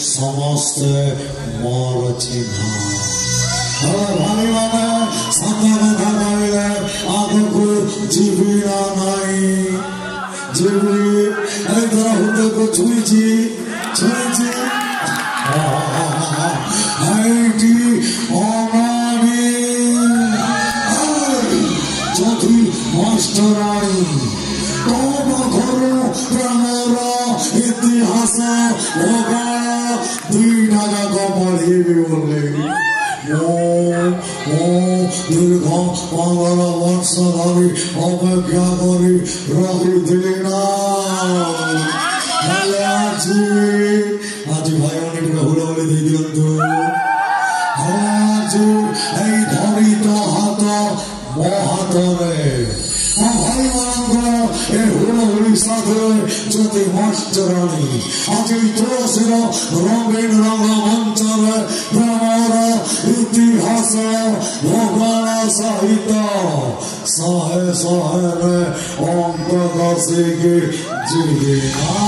समस्ते मोर चिन्हा भाई माने सत्य कथा कहले आगको जीविना नाई जीवी ऐसा होते को छुईची हाइटी ओमानी चौथी मास्टरानी तोम घरो प्रमोरा इतिहास होगा दीना का पढ़ी भी बोले दीर्घ 15 वर्ष धरी अपेक्षा करी रही आज भाई अनेक हुड़हुड़ी दे दिंतु आज धरित हाथ मो हाथ में भाई मान हुड़हुड़ी साथ ज्योति मास्टरानी आज तुलसी रंगीन रंग मंच भ्रमर इतिहास भगवान सहित शहे शहे अंक कषिकी जीविका